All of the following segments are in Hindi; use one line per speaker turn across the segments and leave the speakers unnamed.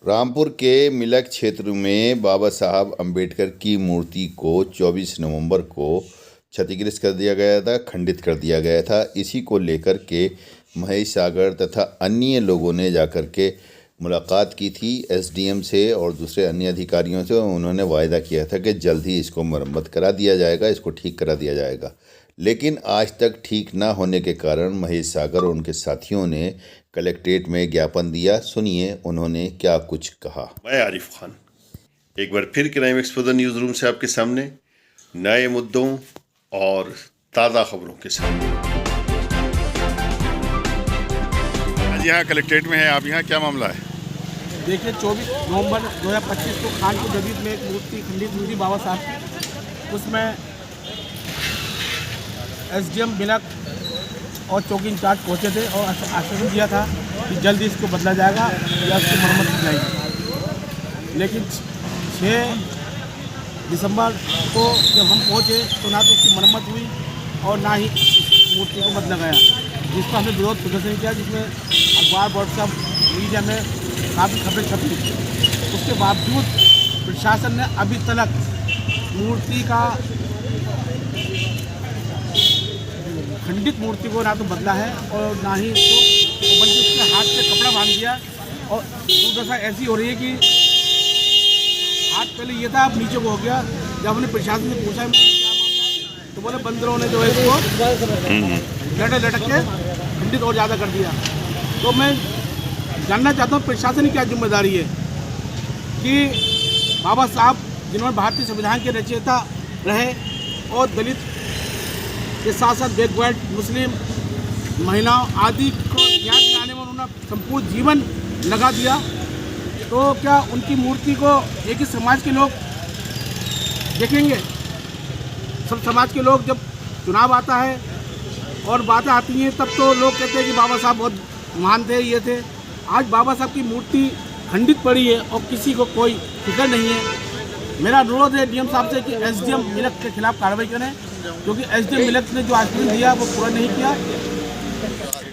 रामपुर के मिलक क्षेत्र में बाबा साहब अंबेडकर की मूर्ति को 24 नवंबर को क्षतिग्रस्त कर दिया गया था, खंडित कर दिया गया था। इसी को लेकर के महेश सागर तथा अन्य लोगों ने जाकर के मुलाकात की थी एसडीएम से और दूसरे अन्य अधिकारियों से। उन्होंने वायदा किया था कि जल्द ही इसको मरम्मत करा दिया जाएगा, इसको ठीक करा दिया जाएगा। लेकिन आज तक ठीक ना होने के कारण महेश सागर और उनके साथियों ने कलेक्ट्रेट में ज्ञापन दिया। सुनिए उन्होंने क्या कुछ कहा।
मैं आरिफ खान एक बार फिर क्राइम एक्सपोजर न्यूज़ रूम से आपके सामने नए मुद्दों और ताज़ा खबरों के साथ। आज यहाँ कलेक्ट्रेट में है आप, यहाँ क्या मामला है?
देखिए 24 नवंबर 2025 को खान की जदीद में एक मूर्ति खंडित हुई थी बाबा साहब की। उसमें एसडीएम मिलक और चौकी इंचार्ज पहुँचे थे और आश्वासन दिया था कि जल्दी इसको बदला जाएगा या उसकी मरम्मत की जाएगी। लेकिन 6 दिसंबर को जब हम पहुँचे तो ना तो उसकी मरम्मत हुई और ना ही इस मूर्ति को बदला गया, जिस पर हमने विरोध प्रदर्शन किया, जिसमें अखबार व्हाट्सएप मीडिया में काफ़ी खबरें छपी। उसके बावजूद प्रशासन ने अभी तक मूर्ति का खंडित मूर्ति को ना तो बदला है और ना ही इसको, बल्कि उसके हाथ पे कपड़ा बांध दिया। और दुर्दशा ऐसी हो रही है कि हाथ पहले ये था, अब नीचे को हो गया। जब हमने प्रशासन से पूछा क्या मामला है तो बोले बंदरों ने जो है इसको लटक के खंडित और ज़्यादा कर दिया। तो मैं जानना चाहता हूँ प्रशासन की क्या जिम्मेदारी है कि बाबा साहब जिन्होंने भारतीय संविधान के रचयिता रहे और दलित के साथ साथ बैकवर्ड मुस्लिम महिलाओं आदि को न्याय दिलाने में उन्होंने संपूर्ण जीवन लगा दिया, तो क्या उनकी मूर्ति को एक ही समाज के लोग देखेंगे? सब समाज के लोग जब चुनाव आता है और बातें आती हैं तब तो लोग कहते हैं कि बाबा साहब बहुत महान थे, ये थे। आज बाबा साहब की मूर्ति खंडित पड़ी है और किसी को कोई फिक्र नहीं है। मेरा अनुरोध है डीएम साहब से कि एसडीएम मिलक के खिलाफ कार्रवाई करें, क्योंकि एसडीएम मिलक ने जो आश्वासन दिया वो पूरा नहीं किया।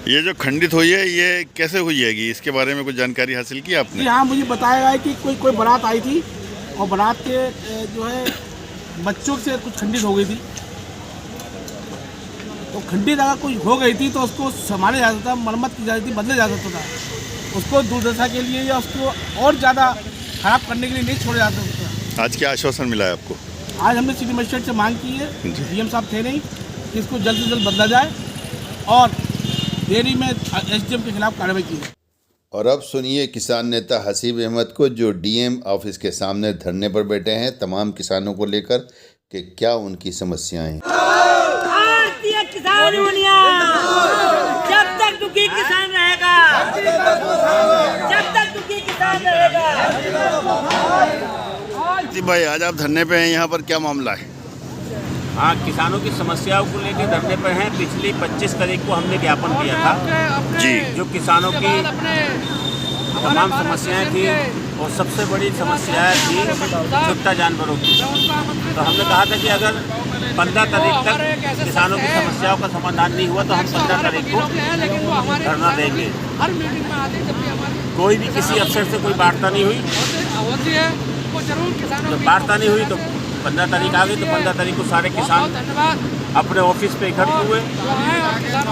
ये जो खंडित हुई है ये कैसे हुई है, इसके बारे में कुछ जानकारी हासिल की आपने?
जी हाँ, मुझे बताया गया है कि कोई बारात आई थी और बारात के जो है बच्चों से कुछ खंडित हो गई थी। तो खंडित अगर कोई हो गई थी तो उसको संभाला जा सकता था, मरम्मत की जाती थी, बदला जा सकता था। उसको दुर्दशा के लिए या उसको और ज़्यादा खराब करने के लिए नहीं छोड़ा जा सकता।
आज क्या आश्वासन मिला है आपको?
आज हमने सिटी मजिस्ट्रेट से मांग की है, डीएम साहब थे नहीं, कि इसको जल्द से जल्द बदला जाए और देरी में एसडीएम के खिलाफ कार्रवाई की है।
और अब सुनिए किसान नेता हसीब अहमद को, जो डीएम ऑफिस के सामने धरने पर बैठे हैं तमाम किसानों को लेकर कि क्या उनकी समस्याएं हैं।
भारतीय किसान यूनियन जब तक दुखी किसान रहेगा, जब तक दुखी किसान रहेगा।
जी भाई, आज आप धरने पे हैं, यहाँ पर क्या मामला है?
हाँ, किसानों की समस्याओं को लेकर धरने पर हैं। पिछली 25 तारीख को हमने ज्ञापन दिया था
जी,
जो किसानों की तमाम समस्याएं थी और सबसे बड़ी समस्या थी छुट्टा जानवरों की। तो हमने कहा था कि अगर 15 तारीख तक किसानों की समस्याओं का समाधान नहीं हुआ तो हम 15 तारीख को धरना देंगे। कोई भी किसी अफसर से कोई वार्ता नहीं हुई, जब वार्ता नहीं हुई तो 15 तारीख आ गई। तो 15 तारीख को सारे किसान अपने ऑफिस पे इकट्ठे हुए,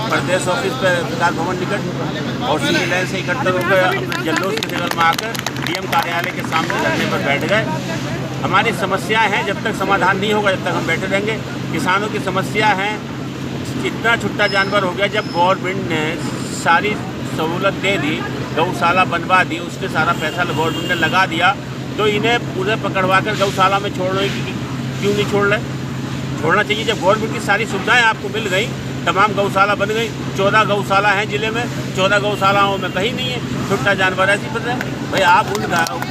प्रदेश ऑफिस पे विकास भवन निकट और सिविल लाइन से इकट्ठे होकर अपने जल्लों के जगल में आकर डीएम कार्यालय के सामने धरने पर बैठ गए। हमारी समस्याएं हैं, जब तक समाधान नहीं होगा जब तक हम बैठे रहेंगे। किसानों की समस्या है, इतना छुट्टा जानवर हो गया। जब गवर्नमेंट ने सारी सहूलत दे दी, गौशाला बनवा दी, उसके सारा पैसा गवर्नमेंट ने लगा दिया, तो इन्हें पूरे पकड़वा कर गौशाला में छोड़ने की क्यों नहीं छोड़ रहे? छोड़ना चाहिए। जब गवर्नमेंट की सारी सुविधाएं आपको मिल गई, तमाम गौशाला बन गई, 14 गौशाला हैं जिले में, 14 गौशालाओं में कहीं नहीं है छुट्टा जानवर। ऐसी पता है भाई, आप उन गायों को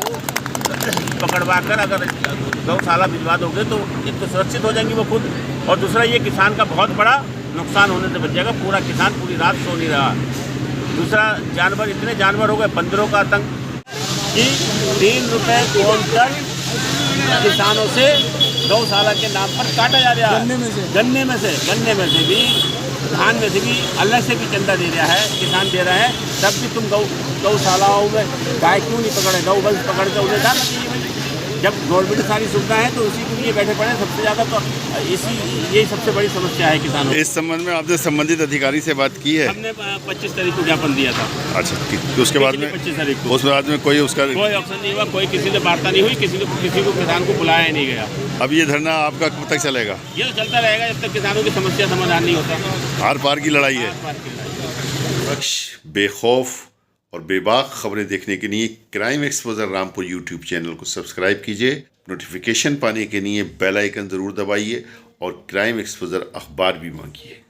पकड़वा कर अगर गौशाला भिजवा दोगे तो एक तो सुरक्षित हो जाएंगी वो खुद, और दूसरा ये किसान का बहुत बड़ा नुकसान होने से बच जाएगा। पूरा किसान पूरी रात सो नहीं रहा। दूसरा, जानवर इतने जानवर हो गए, बंदरों का आतंक कि 3 रुपये क्विंटल किसानों से गौशाला के नाम पर काटा जा रहा है। गन्ने में से भी धान में से भी अलग से भी चंदा दे रहा है, किसान दे रहा है, तब भी तुम गौशालाओं में गाय क्यों नहीं पकड़े, गौ वंश पकड़ के उन्हें डालना चाहिए भाई। जब गवर्नमेंट सारी सुविधा है तो उसी के लिए बैठे पड़े सबसे ज़्यादा, तो यही सबसे बड़ी समस्या है किसानों की।
इस संबंध में आपने संबंधित अधिकारी से बात की है?
हमने 25 तारीख को ज्ञापन दिया था।
अच्छा ठीक, तो उसके बाद में
25 तारीख को
उस बाद में कोई उसका
कोई ऑप्शन नहीं हुआ, कोई किसी से वार्ता नहीं हुई, किसी को किसान को बुलाया ही नहीं गया।
अब ये धरना आपका कब तक चलेगा?
ये तो चलता रहेगा जब तक किसानों की समस्या समाधान नहीं होता।
आर पार की लड़ाई है।
आर पार की लड़ाई।
पक्ष बेखौफ और बेबाक खबरें देखने के लिए crime exposure Rampur YouTube channel को सब्सक्राइब कीजिए। नोटिफिकेशन पाने के लिए बेल आइकन ज़रूर दबाइए और क्राइम एक्सपोजर अखबार भी मांगिए।